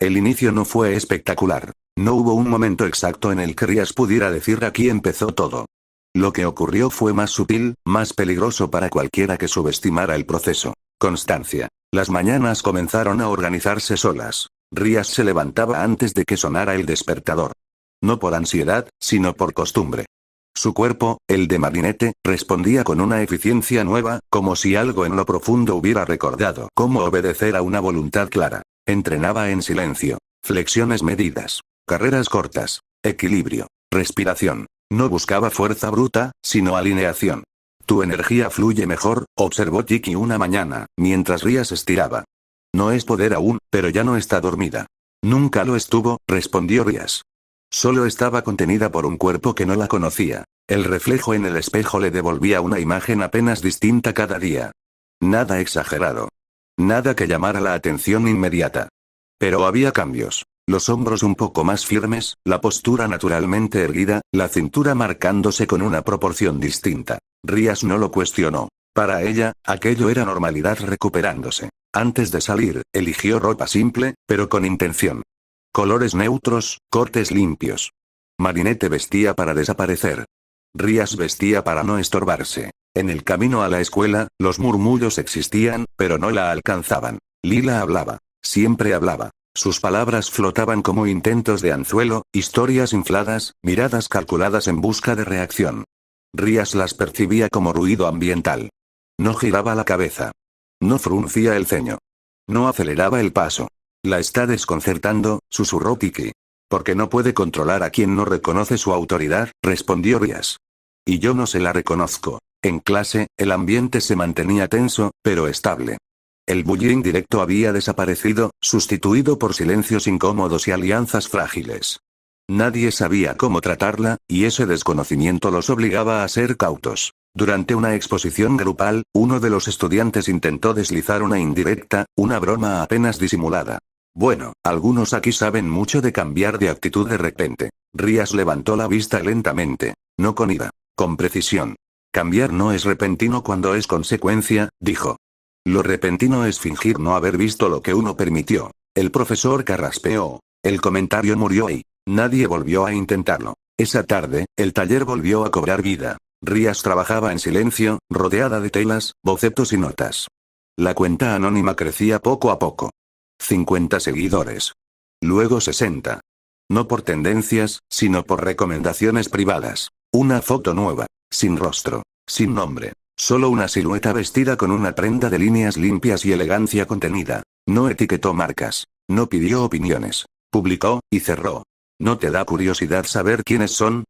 El inicio no fue espectacular. No hubo un momento exacto en el que Rías pudiera decir aquí empezó todo. Lo que ocurrió fue más sutil, más peligroso para cualquiera que subestimara el proceso. Constancia. Las mañanas comenzaron a organizarse solas. Rías se levantaba antes de que sonara el despertador. No por ansiedad, sino por costumbre. Su cuerpo, el de Marinette, respondía con una eficiencia nueva, como si algo en lo profundo hubiera recordado cómo obedecer a una voluntad clara. Entrenaba en silencio. Flexiones medidas. Carreras cortas. Equilibrio. Respiración. No buscaba fuerza bruta, sino alineación. Tu energía fluye mejor, observó Tiki una mañana, mientras Rías estiraba. No es poder aún, pero ya no está dormida. Nunca lo estuvo, respondió Rías. Solo estaba contenida por un cuerpo que no la conocía. El reflejo en el espejo le devolvía una imagen apenas distinta cada día. Nada exagerado. Nada que llamara la atención inmediata. Pero había cambios. Los hombros un poco más firmes, la postura naturalmente erguida, la cintura marcándose con una proporción distinta. Rías no lo cuestionó. Para ella, aquello era normalidad recuperándose. Antes de salir, eligió ropa simple, pero con intención. Colores neutros, cortes limpios. Marinette vestía para desaparecer. Rías vestía para no estorbarse. En el camino a la escuela, los murmullos existían, pero no la alcanzaban. Lila hablaba. Siempre hablaba. Sus palabras flotaban como intentos de anzuelo, historias infladas, miradas calculadas en busca de reacción. Rías las percibía como ruido ambiental. No giraba la cabeza. No fruncía el ceño. No aceleraba el paso. La está desconcertando, susurró Tiki. Porque no puede controlar a quien no reconoce su autoridad, respondió Rías. Y yo no se la reconozco. En clase, el ambiente se mantenía tenso, pero estable. El bullying directo había desaparecido, sustituido por silencios incómodos y alianzas frágiles. Nadie sabía cómo tratarla, y ese desconocimiento los obligaba a ser cautos. Durante una exposición grupal, uno de los estudiantes intentó deslizar una indirecta, una broma apenas disimulada. Bueno, algunos aquí saben mucho de cambiar de actitud de repente. Rías levantó la vista lentamente, no con ira, con precisión. Cambiar no es repentino cuando es consecuencia, dijo. Lo repentino es fingir no haber visto lo que uno permitió. El profesor carraspeó. El comentario murió y nadie volvió a intentarlo. Esa tarde, el taller volvió a cobrar vida. Rías trabajaba en silencio, rodeada de telas, bocetos y notas. La cuenta anónima crecía poco a poco. 50 seguidores. Luego 60. No por tendencias, sino por recomendaciones privadas. Una foto nueva, sin rostro, sin nombre. Solo una silueta vestida con una prenda de líneas limpias y elegancia contenida. No etiquetó marcas. No pidió opiniones. Publicó, y cerró. ¿No te da curiosidad saber quiénes son?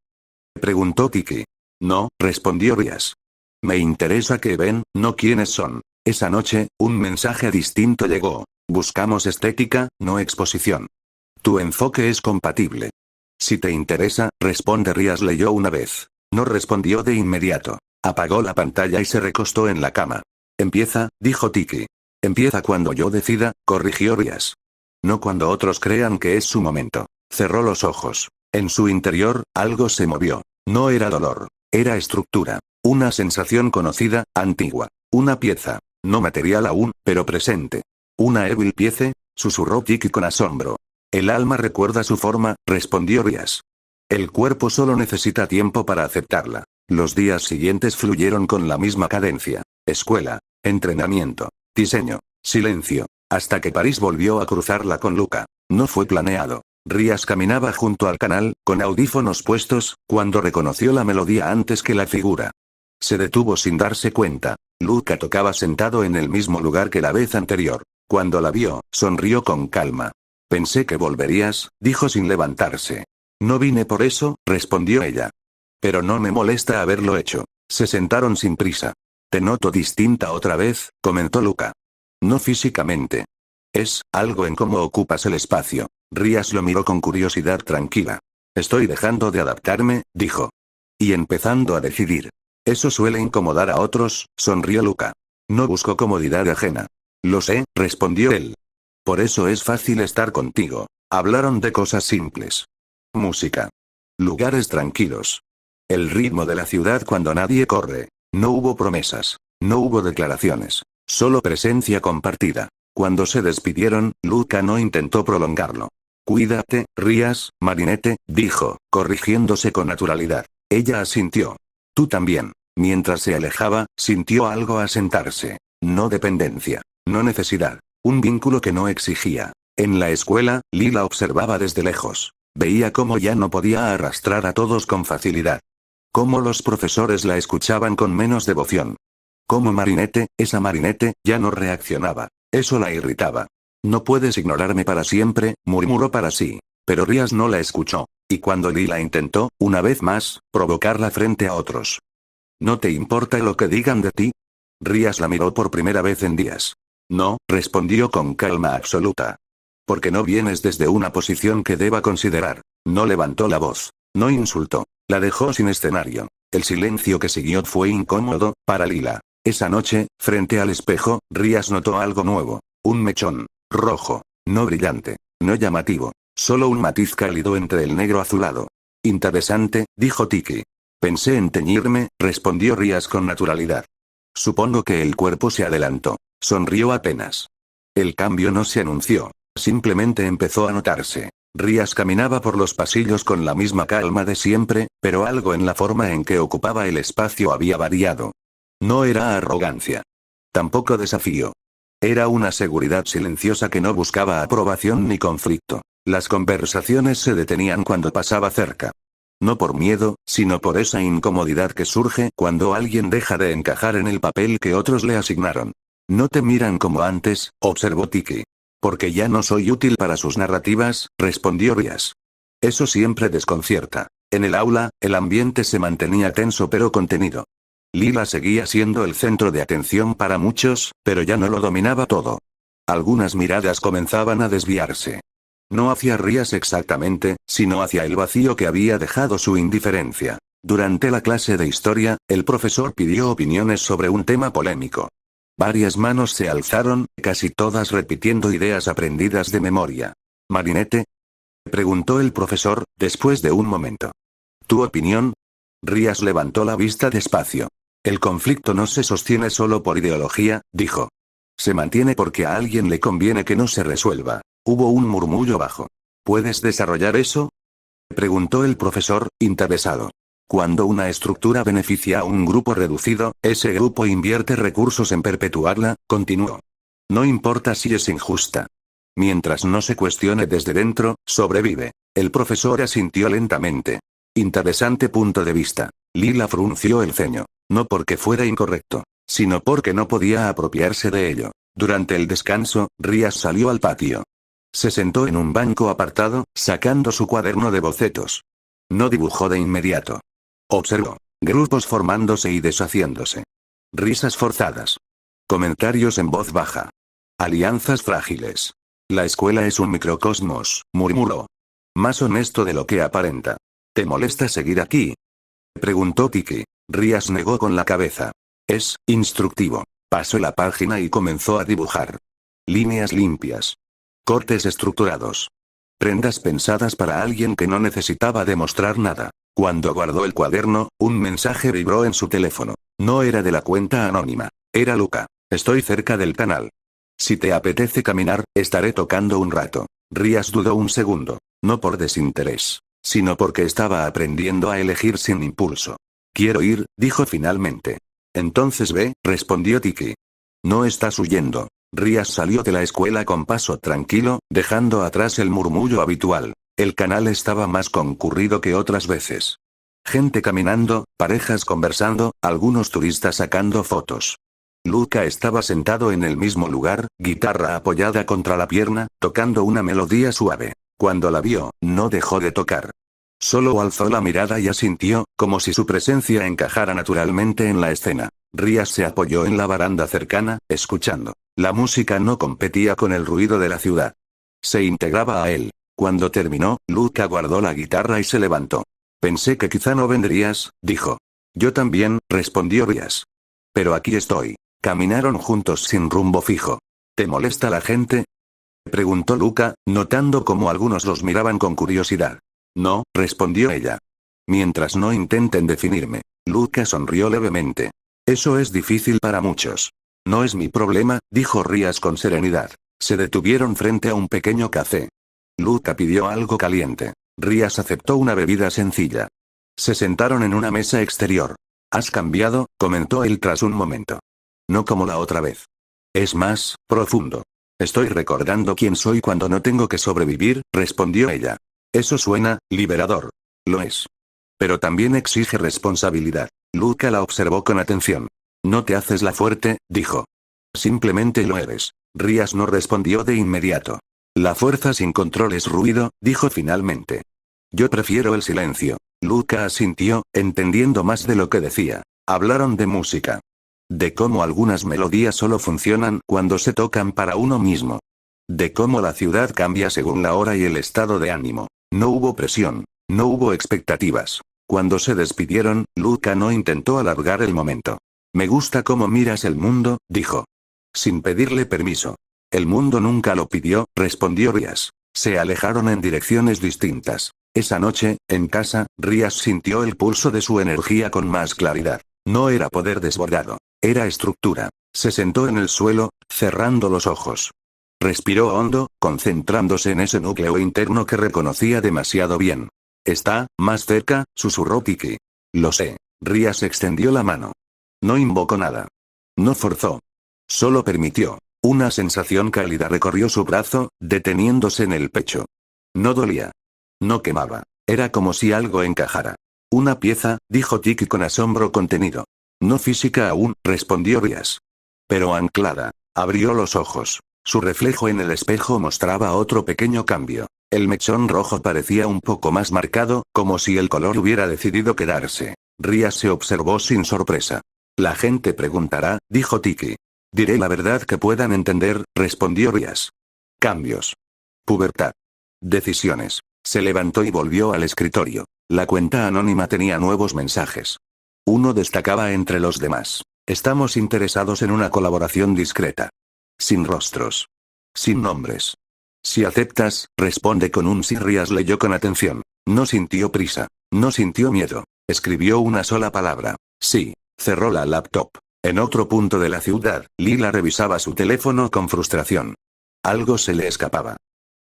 Preguntó Tiki. No, respondió Rías. Me interesa que ven, no quiénes son. Esa noche, un mensaje distinto llegó. Buscamos estética, no exposición. Tu enfoque es compatible. Si te interesa, responde Rías leyó una vez. No respondió de inmediato. Apagó la pantalla y se recostó en la cama. Empieza, dijo Tiki. Empieza cuando yo decida, corrigió Rías. No cuando otros crean que es su momento. Cerró los ojos. En su interior, algo se movió. No era dolor. Era estructura. Una sensación conocida, antigua. Una pieza. No material aún, pero presente. Una Evil piece, susurró Tiki con asombro. El alma recuerda su forma, respondió Rías. El cuerpo solo necesita tiempo para aceptarla. Los días siguientes fluyeron con la misma cadencia. Escuela, entrenamiento, diseño, silencio, hasta que París volvió a cruzarla con Luca. No fue planeado. Rías caminaba junto al canal, con audífonos puestos, cuando reconoció la melodía antes que la figura. Se detuvo sin darse cuenta. Luca tocaba sentado en el mismo lugar que la vez anterior. Cuando la vio, sonrió con calma. Pensé que volverías, dijo sin levantarse. No vine por eso, respondió ella. Pero no me molesta haberlo hecho. Se sentaron sin prisa. Te noto distinta otra vez, comentó Luca. No físicamente. Es algo en cómo ocupas el espacio. Rías lo miró con curiosidad tranquila. Estoy dejando de adaptarme, dijo. Y empezando a decidir. Eso suele incomodar a otros, sonrió Luca. No busco comodidad ajena. Lo sé, respondió él. Por eso es fácil estar contigo. Hablaron de cosas simples. Música. Lugares tranquilos. El ritmo de la ciudad cuando nadie corre. No hubo promesas. No hubo declaraciones. Solo presencia compartida. Cuando se despidieron, Luca no intentó prolongarlo. Cuídate, Rías, Marinette, dijo, corrigiéndose con naturalidad. Ella asintió. Tú también. Mientras se alejaba, sintió algo asentarse. No dependencia. No necesidad. Un vínculo que no exigía. En la escuela, Lila observaba desde lejos. Veía cómo ya no podía arrastrar a todos con facilidad. Cómo los profesores la escuchaban con menos devoción. Cómo Marinette, esa Marinette, ya no reaccionaba. Eso la irritaba. No puedes ignorarme para siempre, murmuró para sí. Pero Rías no la escuchó. Y cuando Lila intentó, una vez más, provocarla frente a otros. ¿No te importa lo que digan de ti? Rías la miró por primera vez en días. No, respondió con calma absoluta. Porque no vienes desde una posición que deba considerar. No levantó la voz. No insultó. La dejó sin escenario. El silencio que siguió fue incómodo, para Lila. Esa noche, frente al espejo, Rías notó algo nuevo. Un mechón. Rojo. No brillante. No llamativo. Solo un matiz cálido entre el negro azulado. Interesante, dijo Tiki. Pensé en teñirme, respondió Rías con naturalidad. Supongo que el cuerpo se adelantó. Sonrió apenas. El cambio no se anunció. Simplemente empezó a notarse. Rías caminaba por los pasillos con la misma calma de siempre, pero algo en la forma en que ocupaba el espacio había variado. No era arrogancia. Tampoco desafío. Era una seguridad silenciosa que no buscaba aprobación ni conflicto. Las conversaciones se detenían cuando pasaba cerca. No por miedo, sino por esa incomodidad que surge cuando alguien deja de encajar en el papel que otros le asignaron. No te miran como antes, observó Tiki. Porque ya no soy útil para sus narrativas, respondió Rías. Eso siempre desconcierta. En el aula, el ambiente se mantenía tenso pero contenido. Lila seguía siendo el centro de atención para muchos, pero ya no lo dominaba todo. Algunas miradas comenzaban a desviarse. No hacia Rías exactamente, sino hacia el vacío que había dejado su indiferencia. Durante la clase de historia, el profesor pidió opiniones sobre un tema polémico. Varias manos se alzaron, casi todas repitiendo ideas aprendidas de memoria. ¿Marinette? Preguntó el profesor, después de un momento. ¿Tu opinión? Rías levantó la vista despacio. El conflicto no se sostiene solo por ideología, dijo. Se mantiene porque a alguien le conviene que no se resuelva. Hubo un murmullo bajo. ¿Puedes desarrollar eso? Preguntó el profesor, interesado. Cuando una estructura beneficia a un grupo reducido, ese grupo invierte recursos en perpetuarla, continuó. No importa si es injusta. Mientras no se cuestione desde dentro, sobrevive. El profesor asintió lentamente. Interesante punto de vista. Lila frunció el ceño. No porque fuera incorrecto, sino porque no podía apropiarse de ello. Durante el descanso, Rías salió al patio. Se sentó en un banco apartado, sacando su cuaderno de bocetos. No dibujó de inmediato. Observó. Grupos formándose y deshaciéndose. Risas forzadas. Comentarios en voz baja. Alianzas frágiles. La escuela es un microcosmos, murmuró. Más honesto de lo que aparenta. ¿Te molesta seguir aquí? Preguntó Tiki. Rías negó con la cabeza. Es instructivo. Pasó la página y comenzó a dibujar. Líneas limpias. Cortes estructurados. Prendas pensadas para alguien que no necesitaba demostrar nada. Cuando guardó el cuaderno, un mensaje vibró en su teléfono. No era de la cuenta anónima. Era Luca. Estoy cerca del canal. Si te apetece caminar, estaré tocando un rato. Rías dudó un segundo. No por desinterés, sino porque estaba aprendiendo a elegir sin impulso. Quiero ir, dijo finalmente. Entonces ve, respondió Tiki. No estás huyendo. Rías salió de la escuela con paso tranquilo, dejando atrás el murmullo habitual. El canal estaba más concurrido que otras veces. Gente caminando, parejas conversando, algunos turistas sacando fotos. Luca estaba sentado en el mismo lugar, guitarra apoyada contra la pierna, tocando una melodía suave. Cuando la vio, no dejó de tocar. Solo alzó la mirada y asintió, como si su presencia encajara naturalmente en la escena. Rías se apoyó en la baranda cercana, escuchando. La música no competía con el ruido de la ciudad. Se integraba a él. Cuando terminó, Luca guardó la guitarra y se levantó. Pensé que quizá no vendrías, dijo. Yo también, respondió Rías. Pero aquí estoy. Caminaron juntos sin rumbo fijo. ¿Te molesta la gente? Preguntó Luca, notando cómo algunos los miraban con curiosidad. No, respondió ella. Mientras no intenten definirme. Luca sonrió levemente. Eso es difícil para muchos. No es mi problema, dijo Rías con serenidad. Se detuvieron frente a un pequeño café. Luca pidió algo caliente. Rías aceptó una bebida sencilla. Se sentaron en una mesa exterior. «Has cambiado», comentó él tras un momento. «No como la otra vez. Es más profundo. Estoy recordando quién soy cuando no tengo que sobrevivir», respondió ella. «Eso suena liberador». «Lo es. Pero también exige responsabilidad». Luca la observó con atención. «No te haces la fuerte», dijo. «Simplemente lo eres». Rías no respondió de inmediato. «La fuerza sin control es ruido», dijo finalmente. «Yo prefiero el silencio». Luca asintió, entendiendo más de lo que decía. Hablaron de música. De cómo algunas melodías solo funcionan cuando se tocan para uno mismo. De cómo la ciudad cambia según la hora y el estado de ánimo. No hubo presión. No hubo expectativas. Cuando se despidieron, Luca no intentó alargar el momento. «Me gusta cómo miras el mundo», dijo. Sin pedirle permiso. «El mundo nunca lo pidió», respondió Rías. Se alejaron en direcciones distintas. Esa noche, en casa, Rías sintió el pulso de su energía con más claridad. No era poder desbordado. Era estructura. Se sentó en el suelo, cerrando los ojos. Respiró hondo, concentrándose en ese núcleo interno que reconocía demasiado bien. «Está más cerca», susurró Tiki. «Lo sé». Rías extendió la mano. No invocó nada. No forzó. Solo permitió. Una sensación cálida recorrió su brazo, deteniéndose en el pecho. No dolía. No quemaba. Era como si algo encajara. «Una pieza», dijo Tiki con asombro contenido. «No física aún», respondió Rías. «Pero anclada». Abrió los ojos. Su reflejo en el espejo mostraba otro pequeño cambio. El mechón rojo parecía un poco más marcado, como si el color hubiera decidido quedarse. Rías se observó sin sorpresa. «La gente preguntará», dijo Tiki. «Diré la verdad que puedan entender», respondió Rías. «Cambios. Pubertad. Decisiones». Se levantó y volvió al escritorio. La cuenta anónima tenía nuevos mensajes. Uno destacaba entre los demás. «Estamos interesados en una colaboración discreta. Sin rostros. Sin nombres. Si aceptas, responde con un sí». Rías leyó con atención. No sintió prisa. No sintió miedo. Escribió una sola palabra. «Sí». Cerró la laptop. En otro punto de la ciudad, Lila revisaba su teléfono con frustración. Algo se le escapaba.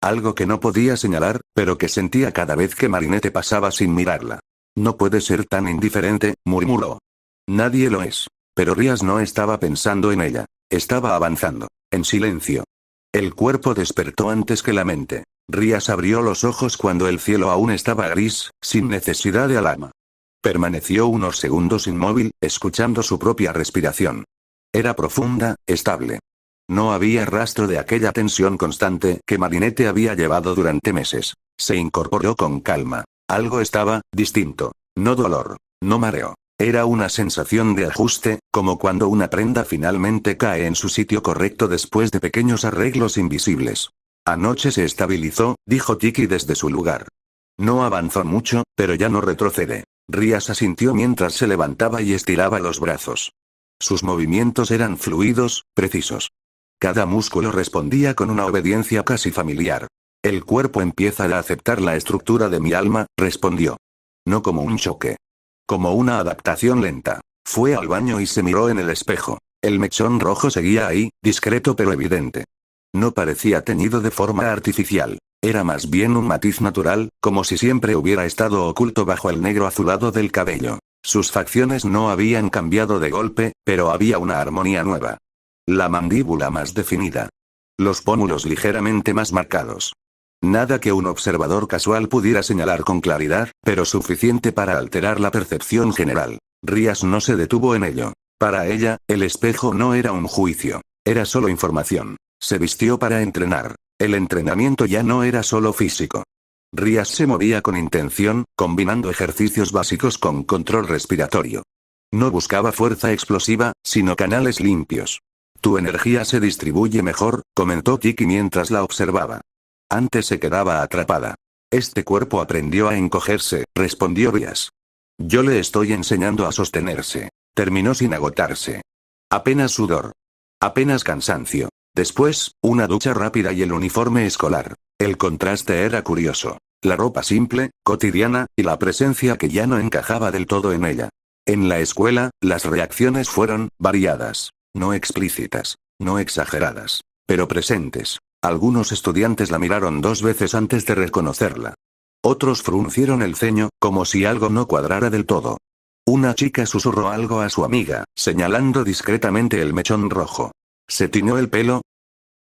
Algo que no podía señalar, pero que sentía cada vez que Marinette pasaba sin mirarla. «No puede ser tan indiferente», murmuró. «Nadie lo es». Pero Rías no estaba pensando en ella. Estaba avanzando. En silencio. El cuerpo despertó antes que la mente. Rías abrió los ojos cuando el cielo aún estaba gris, sin necesidad de alarma. Permaneció unos segundos inmóvil, escuchando su propia respiración. Era profunda, estable. No había rastro de aquella tensión constante que Marinette había llevado durante meses. Se incorporó con calma. Algo estaba distinto. No dolor. No mareo. Era una sensación de ajuste, como cuando una prenda finalmente cae en su sitio correcto después de pequeños arreglos invisibles. «Anoche se estabilizó», dijo Tiki desde su lugar. «No avanzó mucho, pero ya no retrocede». Rías asintió mientras se levantaba y estiraba los brazos. Sus movimientos eran fluidos, precisos. Cada músculo respondía con una obediencia casi familiar. «El cuerpo empieza a aceptar la estructura de mi alma», respondió. No como un choque. Como una adaptación lenta. Fue al baño y se miró en el espejo. El mechón rojo seguía ahí, discreto pero evidente. No parecía teñido de forma artificial. Era más bien un matiz natural, como si siempre hubiera estado oculto bajo el negro azulado del cabello. Sus facciones no habían cambiado de golpe, pero había una armonía nueva. La mandíbula más definida. Los pómulos ligeramente más marcados. Nada que un observador casual pudiera señalar con claridad, pero suficiente para alterar la percepción general. Rías no se detuvo en ello. Para ella, el espejo no era un juicio. Era solo información. Se vistió para entrenar. El entrenamiento ya no era solo físico. Rías se movía con intención, combinando ejercicios básicos con control respiratorio. No buscaba fuerza explosiva, sino canales limpios. Tu energía se distribuye mejor, comentó Tiki mientras la observaba. Antes se quedaba atrapada. Este cuerpo aprendió a encogerse, respondió Rías. Yo le estoy enseñando a sostenerse. Terminó sin agotarse. Apenas sudor. Apenas cansancio. Después, una ducha rápida y el uniforme escolar. El contraste era curioso. La ropa simple, cotidiana, y la presencia que ya no encajaba del todo en ella. En la escuela, las reacciones fueron variadas. No explícitas. No exageradas. pero presentes. Algunos estudiantes la miraron 2 veces antes de reconocerla. Otros fruncieron el ceño, como si algo no cuadrara del todo. Una chica susurró algo a su amiga, señalando discretamente el mechón rojo. ¿Se tiñó el pelo?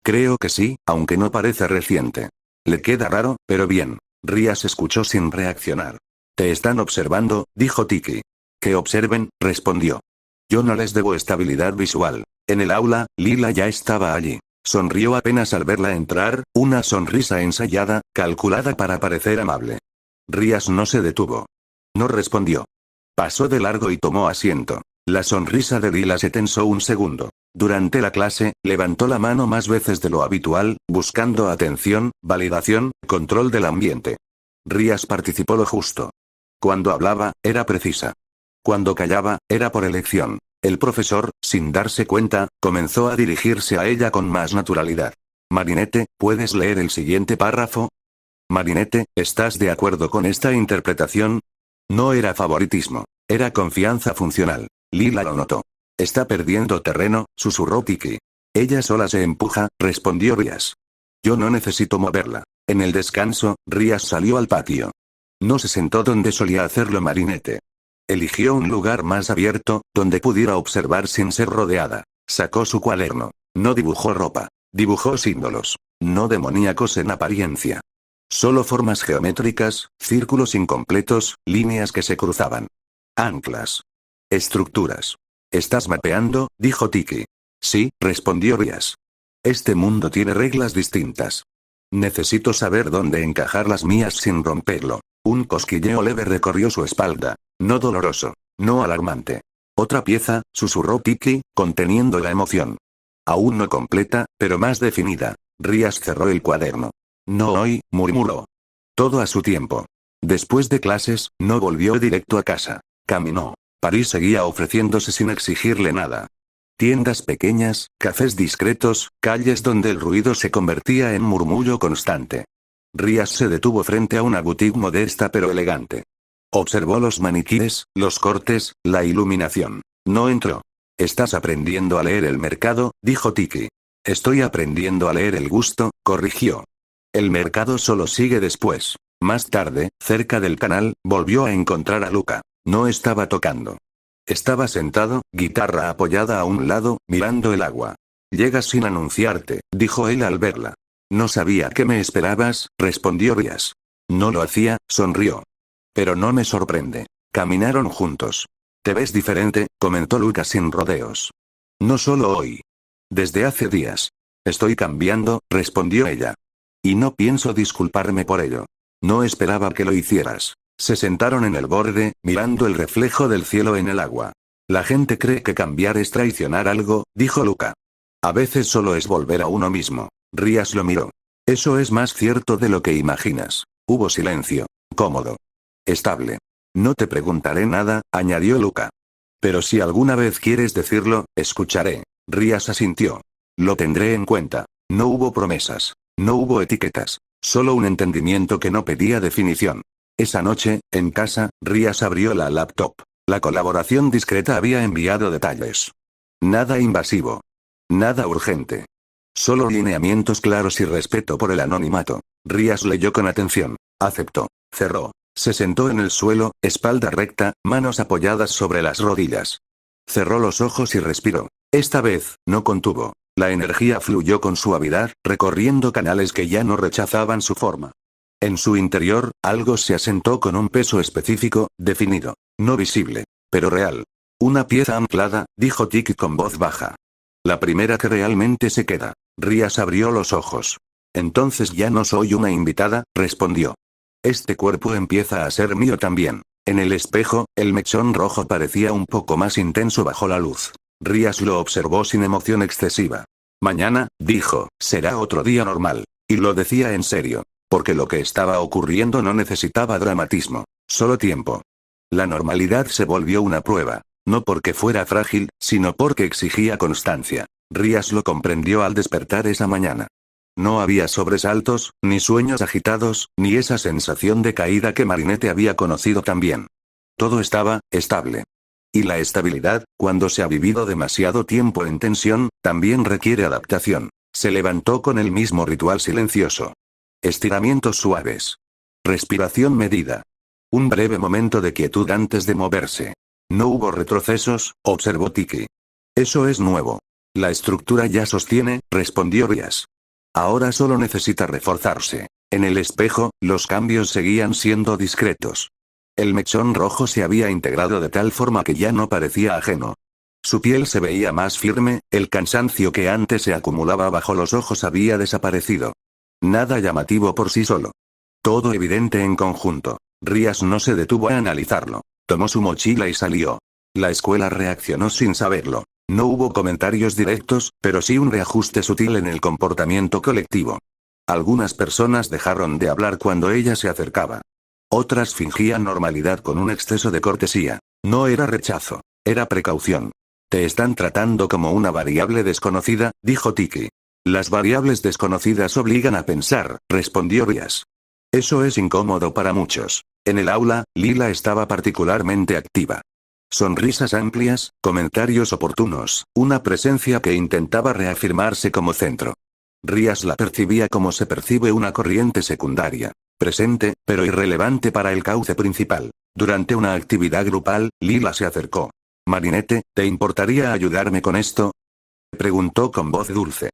Creo que sí, aunque no parece reciente. Le queda raro, pero bien. Rías escuchó sin reaccionar. Te están observando, dijo Tiki. Que observen, respondió. Yo no les debo estabilidad visual. En el aula, Lila ya estaba allí. Sonrió apenas al verla entrar, una sonrisa ensayada, calculada para parecer amable. Rías no se detuvo. No respondió. Pasó de largo y tomó asiento. La sonrisa de Lila se tensó un segundo. Durante la clase, levantó la mano más veces de lo habitual, buscando atención, validación, control del ambiente. Rías participó lo justo. Cuando hablaba, era precisa. Cuando callaba, era por elección. El profesor, sin darse cuenta, comenzó a dirigirse a ella con más naturalidad. Marinette, ¿puedes leer el siguiente párrafo? Marinette, ¿estás de acuerdo con esta interpretación? No era favoritismo. Era confianza funcional. Lila lo notó. Está perdiendo terreno, susurró Tiki. Ella sola se empuja, respondió Rías. Yo no necesito moverla. En el descanso, Rías salió al patio. No se sentó donde solía hacerlo Marinette. Eligió un lugar más abierto, donde pudiera observar sin ser rodeada. Sacó su cuaderno. No dibujó ropa. Dibujó símbolos. No demoníacos en apariencia. Solo formas geométricas, círculos incompletos, líneas que se cruzaban. Anclas. Estructuras. ¿Estás mapeando? Dijo Tiki. Sí, respondió Rías. Este mundo tiene reglas distintas. Necesito saber dónde encajar las mías sin romperlo. Un cosquilleo leve recorrió su espalda. No doloroso. No alarmante. Otra pieza, susurró Tiki, conteniendo la emoción. Aún no completa, pero más definida. Rías cerró el cuaderno. No hoy, murmuró. Todo a su tiempo. Después de clases, no volvió directo a casa. Caminó. París seguía ofreciéndose sin exigirle nada. Tiendas pequeñas, cafés discretos, calles donde el ruido se convertía en murmullo constante. Rías se detuvo frente a una boutique modesta pero elegante. Observó los maniquíes, los cortes, la iluminación. No entró. ¿Estás aprendiendo a leer el mercado?, dijo Tiki. Estoy aprendiendo a leer el gusto, corrigió. El mercado solo sigue después. Más tarde, cerca del canal, volvió a encontrar a Luca. No estaba tocando. Estaba sentado, guitarra apoyada a un lado, mirando el agua. Llegas sin anunciarte, dijo él al verla. No sabía que me esperabas, respondió Rías. No lo hacía, sonrió. Pero no me sorprende. Caminaron juntos. Te ves diferente, comentó Luca sin rodeos. No solo hoy. Desde hace días. Estoy cambiando, respondió ella. Y no pienso disculparme por ello. No esperaba que lo hicieras. Se sentaron en el borde, mirando el reflejo del cielo en el agua. La gente cree que cambiar es traicionar algo, dijo Luca. A veces solo es volver a uno mismo. Rías lo miró. Eso es más cierto de lo que imaginas. Hubo silencio. Cómodo. Estable. No te preguntaré nada, añadió Luca. Pero si alguna vez quieres decirlo, escucharé. Rías asintió. Lo tendré en cuenta. No hubo promesas. No hubo etiquetas. Solo un entendimiento que no pedía definición. Esa noche, en casa, Rías abrió la laptop. La colaboración discreta había enviado detalles. Nada invasivo. Nada urgente. Solo lineamientos claros y respeto por el anonimato. Rías leyó con atención. Aceptó. Cerró. Se sentó en el suelo, espalda recta, manos apoyadas sobre las rodillas. Cerró los ojos y respiró. Esta vez, no contuvo. La energía fluyó con suavidad, recorriendo canales que ya no rechazaban su forma. En su interior, algo se asentó con un peso específico, definido. No visible, pero real. Una pieza anclada, dijo Tiki con voz baja. La primera que realmente se queda. Rías abrió los ojos. Entonces ya no soy una invitada, respondió. Este cuerpo empieza a ser mío también. En el espejo, el mechón rojo parecía un poco más intenso bajo la luz. Rías lo observó sin emoción excesiva. Mañana, dijo, será otro día normal. Y lo decía en serio. Porque lo que estaba ocurriendo no necesitaba dramatismo. Solo tiempo. La normalidad se volvió una prueba. No porque fuera frágil, sino porque exigía constancia. Rías lo comprendió al despertar esa mañana. No había sobresaltos, ni sueños agitados, ni esa sensación de caída que Marinette había conocido también. Todo estaba estable. Y la estabilidad, cuando se ha vivido demasiado tiempo en tensión, también requiere adaptación. Se levantó con el mismo ritual silencioso. Estiramientos suaves. Respiración medida. Un breve momento de quietud antes de moverse. No hubo retrocesos, observó Tiki. Eso es nuevo. La estructura ya sostiene, respondió Rias. Ahora solo necesita reforzarse. En el espejo, los cambios seguían siendo discretos. El mechón rojo se había integrado de tal forma que ya no parecía ajeno. Su piel se veía más firme, el cansancio que antes se acumulaba bajo los ojos había desaparecido. Nada llamativo por sí solo. Todo evidente en conjunto. Rias no se detuvo a analizarlo. Tomó su mochila y salió. La escuela reaccionó sin saberlo. No hubo comentarios directos, pero sí un reajuste sutil en el comportamiento colectivo. Algunas personas dejaron de hablar cuando ella se acercaba. Otras fingían normalidad con un exceso de cortesía. No era rechazo, era precaución. Te están tratando como una variable desconocida, dijo Tiki. Las variables desconocidas obligan a pensar, respondió Rias. Eso es incómodo para muchos. En el aula, Lila estaba particularmente activa. Sonrisas amplias, comentarios oportunos, una presencia que intentaba reafirmarse como centro. Rias la percibía como se percibe una corriente secundaria, presente, pero irrelevante para el cauce principal. Durante una actividad grupal, Lila se acercó. Marinette, ¿te importaría ayudarme con esto? Preguntó con voz dulce.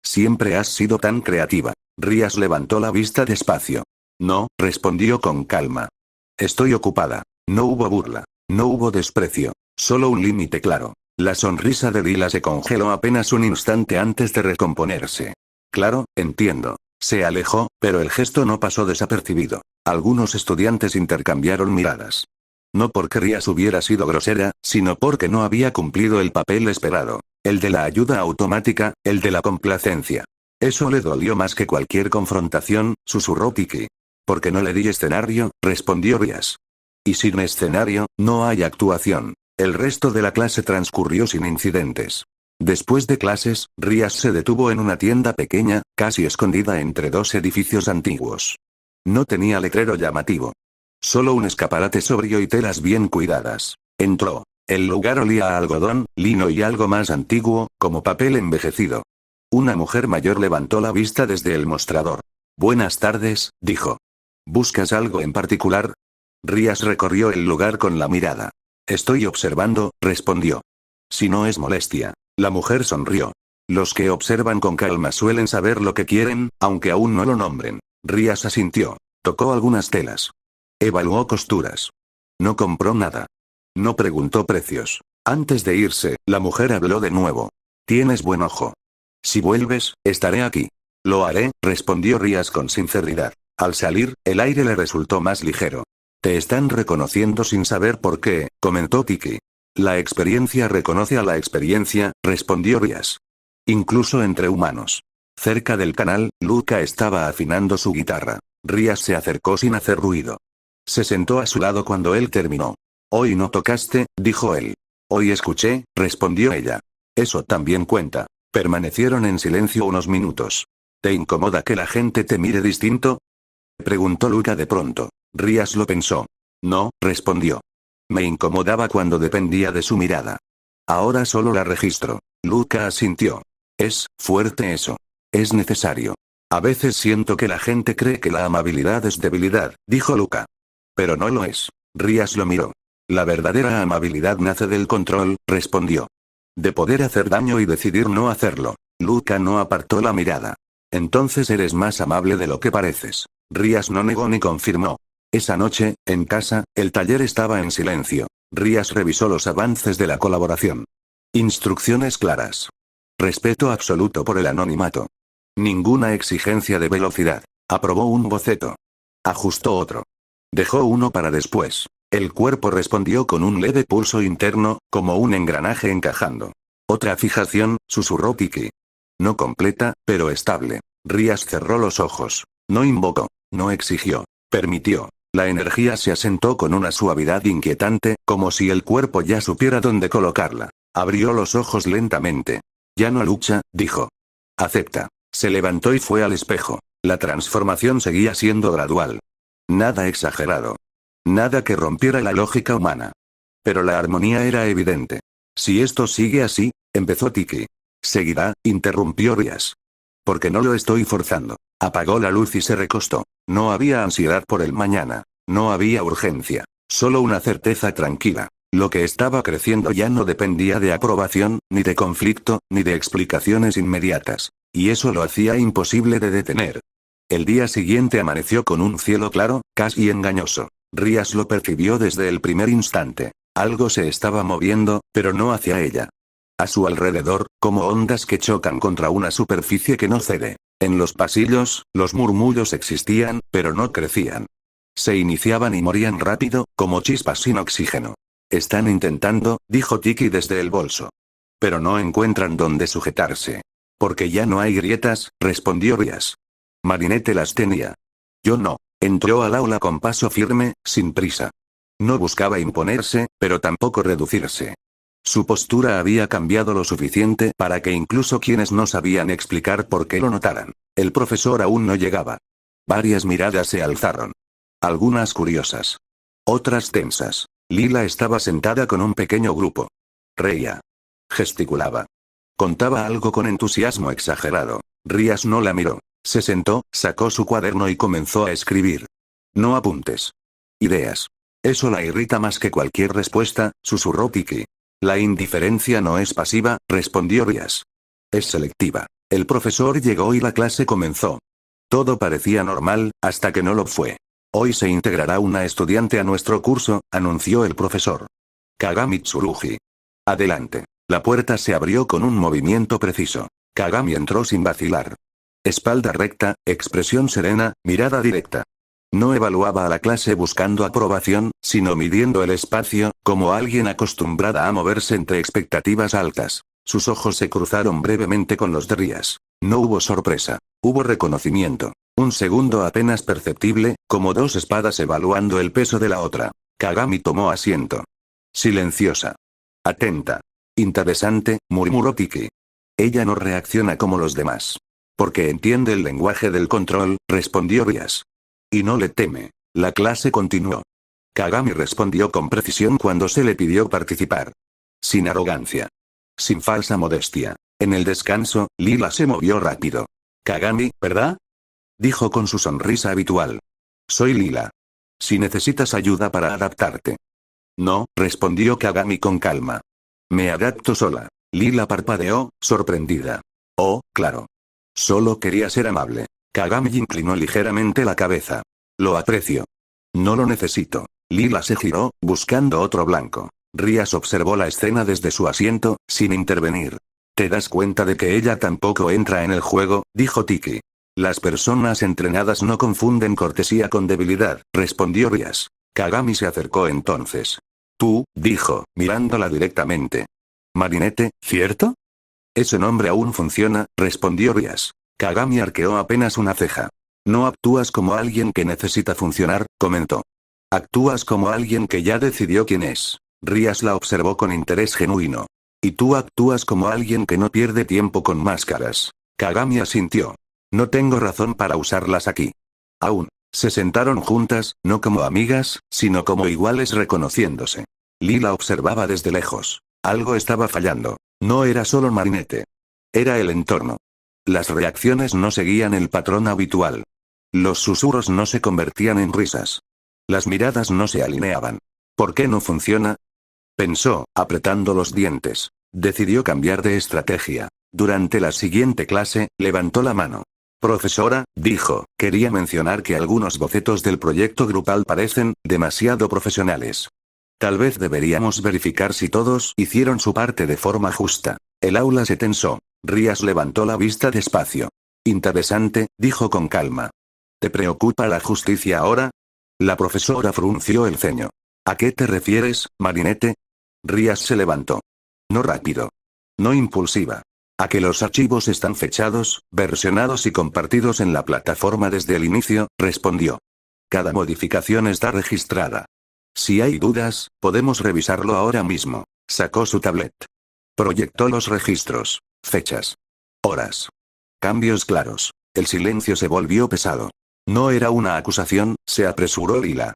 Siempre has sido tan creativa. Rias levantó la vista despacio. No, respondió con calma. Estoy ocupada. No hubo burla. No hubo desprecio. Solo un límite claro. La sonrisa de Lila se congeló apenas un instante antes de recomponerse. Claro, entiendo. Se alejó, pero el gesto no pasó desapercibido. Algunos estudiantes intercambiaron miradas. No porque Rias hubiera sido grosera, sino porque no había cumplido el papel esperado. El de la ayuda automática, el de la complacencia. Eso le dolió más que cualquier confrontación, susurró Tiki. Porque no le di escenario, respondió Rias. Y sin escenario, no hay actuación. El resto de la clase transcurrió sin incidentes. Después de clases, Rias se detuvo en una tienda pequeña, casi escondida entre dos edificios antiguos. No tenía letrero llamativo. Solo un escaparate sobrio y telas bien cuidadas. Entró. El lugar olía a algodón, lino y algo más antiguo, como papel envejecido. Una mujer mayor levantó la vista desde el mostrador. Buenas tardes, dijo. ¿Buscas algo en particular? Rias recorrió el lugar con la mirada. Estoy observando, respondió. Si no es molestia. La mujer sonrió. Los que observan con calma suelen saber lo que quieren, aunque aún no lo nombren. Rias asintió. Tocó algunas telas. Evaluó costuras. No compró nada. No preguntó precios. Antes de irse, la mujer habló de nuevo. Tienes buen ojo. Si vuelves, estaré aquí. Lo haré, respondió Rias con sinceridad. Al salir, el aire le resultó más ligero. Te están reconociendo sin saber por qué, comentó Tiki. La experiencia reconoce a la experiencia, respondió Rias. Incluso entre humanos. Cerca del canal, Luca estaba afinando su guitarra. Rias se acercó sin hacer ruido. Se sentó a su lado cuando él terminó. Hoy no tocaste, dijo él. Hoy escuché, respondió ella. Eso también cuenta. Permanecieron en silencio unos minutos. ¿Te incomoda que la gente te mire distinto? Preguntó Luca de pronto. Rias lo pensó. No, respondió. Me incomodaba cuando dependía de su mirada. Ahora solo la registro. Luca asintió. Es fuerte eso. Es necesario. A veces siento que la gente cree que la amabilidad es debilidad, dijo Luca. Pero no lo es. Rias lo miró. La verdadera amabilidad nace del control, respondió. De poder hacer daño y decidir no hacerlo. Luca no apartó la mirada. Entonces eres más amable de lo que pareces. Rias no negó ni confirmó. Esa noche, en casa, el taller estaba en silencio. Rias revisó los avances de la colaboración. Instrucciones claras. Respeto absoluto por el anonimato. Ninguna exigencia de velocidad. Aprobó un boceto. Ajustó otro. Dejó uno para después. El cuerpo respondió con un leve pulso interno, como un engranaje encajando. Otra fijación, susurró Tiki. No completa, pero estable. Rias cerró los ojos. No invocó. No exigió. Permitió. La energía se asentó con una suavidad inquietante, como si el cuerpo ya supiera dónde colocarla. Abrió los ojos lentamente. Ya no lucha, dijo. Acepta. Se levantó y fue al espejo. La transformación seguía siendo gradual. Nada exagerado. Nada que rompiera la lógica humana. Pero la armonía era evidente. Si esto sigue así, empezó Tiki. Seguirá, interrumpió Rias. Porque no lo estoy forzando. Apagó la luz y se recostó. No había ansiedad por el mañana. No había urgencia. Solo una certeza tranquila. Lo que estaba creciendo ya no dependía de aprobación, ni de conflicto, ni de explicaciones inmediatas. Y eso lo hacía imposible de detener. El día siguiente amaneció con un cielo claro, casi engañoso. Rías lo percibió desde el primer instante. Algo se estaba moviendo, pero no hacia ella. A su alrededor, como ondas que chocan contra una superficie que no cede. En los pasillos, los murmullos existían, pero no crecían. Se iniciaban y morían rápido, como chispas sin oxígeno. Están intentando, dijo Tiki desde el bolso. Pero no encuentran dónde sujetarse. Porque ya no hay grietas, respondió Rías. Marinette las tenía. Yo no. Entró al aula con paso firme, sin prisa. No buscaba imponerse, pero tampoco reducirse. Su postura había cambiado lo suficiente para que incluso quienes no sabían explicar por qué lo notaran. El profesor aún no llegaba. Varias miradas se alzaron. Algunas curiosas. Otras tensas. Lila estaba sentada con un pequeño grupo. Reía. Gesticulaba. Contaba algo con entusiasmo exagerado. Rías no la miró. Se sentó, sacó su cuaderno y comenzó a escribir. No apuntes. Ideas. Eso la irrita más que cualquier respuesta, susurró Tiki. La indiferencia no es pasiva, respondió Rías. Es selectiva. El profesor llegó y la clase comenzó. Todo parecía normal, hasta que no lo fue. Hoy se integrará una estudiante a nuestro curso, anunció el profesor. Kagami Tsurugi. Adelante. La puerta se abrió con un movimiento preciso. Kagami entró sin vacilar. Espalda recta, expresión serena, mirada directa. No evaluaba a la clase buscando aprobación, sino midiendo el espacio, como alguien acostumbrada a moverse entre expectativas altas. Sus ojos se cruzaron brevemente con los de Rías. No hubo sorpresa. Hubo reconocimiento. Un segundo apenas perceptible, como dos espadas evaluando el peso de la otra. Kagami tomó asiento. Silenciosa. Atenta. Interesante, murmuró Tiki. Ella no reacciona como los demás. Porque entiende el lenguaje del control, respondió Rías. Y no le teme. La clase continuó. Kagami respondió con precisión cuando se le pidió participar. Sin arrogancia. Sin falsa modestia. En el descanso, Lila se movió rápido. Kagami, ¿verdad? Dijo con su sonrisa habitual. Soy Lila. Si necesitas ayuda para adaptarte. No, respondió Kagami con calma. Me adapto sola. Lila parpadeó, sorprendida. Oh, claro. Solo quería ser amable. Kagami inclinó ligeramente la cabeza. Lo aprecio. No lo necesito. Lila se giró, buscando otro blanco. Rías observó la escena desde su asiento, sin intervenir. ¿Te das cuenta de que ella tampoco entra en el juego?, dijo Tiki. Las personas entrenadas no confunden cortesía con debilidad, respondió Rías. Kagami se acercó entonces. Tú, dijo, mirándola directamente. Marinette, ¿cierto? Ese nombre aún funciona, respondió Rías. Kagami arqueó apenas una ceja. No actúas como alguien que necesita funcionar, comentó. Actúas como alguien que ya decidió quién es. Rías la observó con interés genuino. Y tú actúas como alguien que no pierde tiempo con máscaras. Kagami asintió. No tengo razón para usarlas aquí. Aún. Se sentaron juntas, no como amigas, sino como iguales reconociéndose. Lila observaba desde lejos. Algo estaba fallando. No era solo Marinette. Era el entorno. Las reacciones no seguían el patrón habitual. Los susurros no se convertían en risas. Las miradas no se alineaban. ¿Por qué no funciona? Pensó, apretando los dientes. Decidió cambiar de estrategia. Durante la siguiente clase, levantó la mano. Profesora, dijo, quería mencionar que algunos bocetos del proyecto grupal parecen demasiado profesionales. Tal vez deberíamos verificar si todos hicieron su parte de forma justa. El aula se tensó. Rías levantó la vista despacio. Interesante, dijo con calma. ¿Te preocupa la justicia ahora? La profesora frunció el ceño. ¿A qué te refieres, Marinette? Rías se levantó. No rápido. No impulsiva. A que los archivos están fechados, versionados y compartidos en la plataforma desde el inicio, respondió. Cada modificación está registrada. Si hay dudas, podemos revisarlo ahora mismo. Sacó su tablet. Proyectó los registros. Fechas. Horas. Cambios claros. El silencio se volvió pesado. No era una acusación, se apresuró Lila.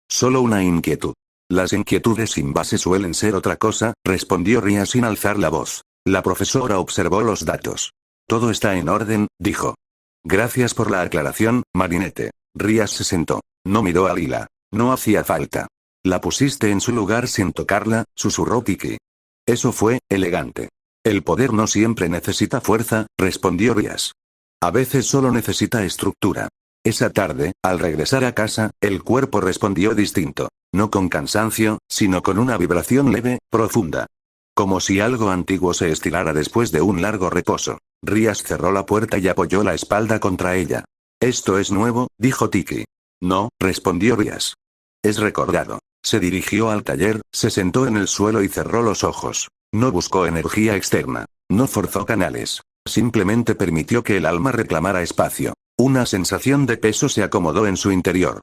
Solo una inquietud. Las inquietudes sin base suelen ser otra cosa, respondió Ria sin alzar la voz. La profesora observó los datos. Todo está en orden, dijo. Gracias por la aclaración, Marinette. Rías se sentó. No miró a Lila. No hacía falta. La pusiste en su lugar sin tocarla, susurró Tiki. Eso fue elegante. El poder no siempre necesita fuerza, respondió Rías. A veces solo necesita estructura. Esa tarde, al regresar a casa, el cuerpo respondió distinto. No con cansancio, sino con una vibración leve, profunda. Como si algo antiguo se estirara después de un largo reposo. Rías cerró la puerta y apoyó la espalda contra ella. Esto es nuevo, dijo Tiki. No, respondió Rías. Es recordado. Se dirigió al taller, se sentó en el suelo y cerró los ojos. No buscó energía externa. No forzó canales. Simplemente permitió que el alma reclamara espacio. Una sensación de peso se acomodó en su interior.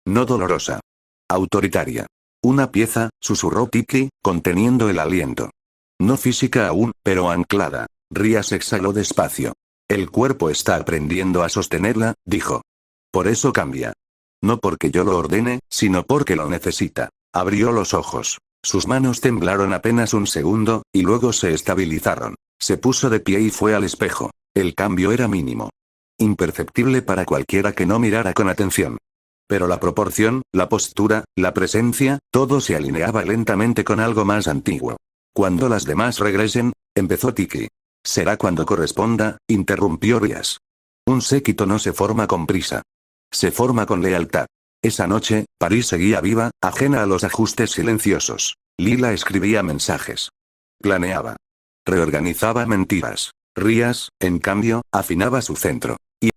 No dolorosa. Autoritaria. Una pieza, susurró Tiki, conteniendo el aliento. No física aún, pero anclada. Rías exhaló despacio. El cuerpo está aprendiendo a sostenerla, dijo. Por eso cambia. No porque yo lo ordene, sino porque lo necesita. Abrió los ojos. Sus manos temblaron apenas un segundo, y luego se estabilizaron. Se puso de pie y fue al espejo. El cambio era mínimo. Imperceptible para cualquiera que no mirara con atención. Pero la proporción, la postura, la presencia, todo se alineaba lentamente con algo más antiguo. Cuando las demás regresen, empezó Tiki. Será cuando corresponda, interrumpió Rías. Un séquito no se forma con prisa. Se forma con lealtad. Esa noche, París seguía viva, ajena a los ajustes silenciosos. Lila escribía mensajes. Planeaba. Reorganizaba mentiras. Rías, en cambio, afinaba su centro.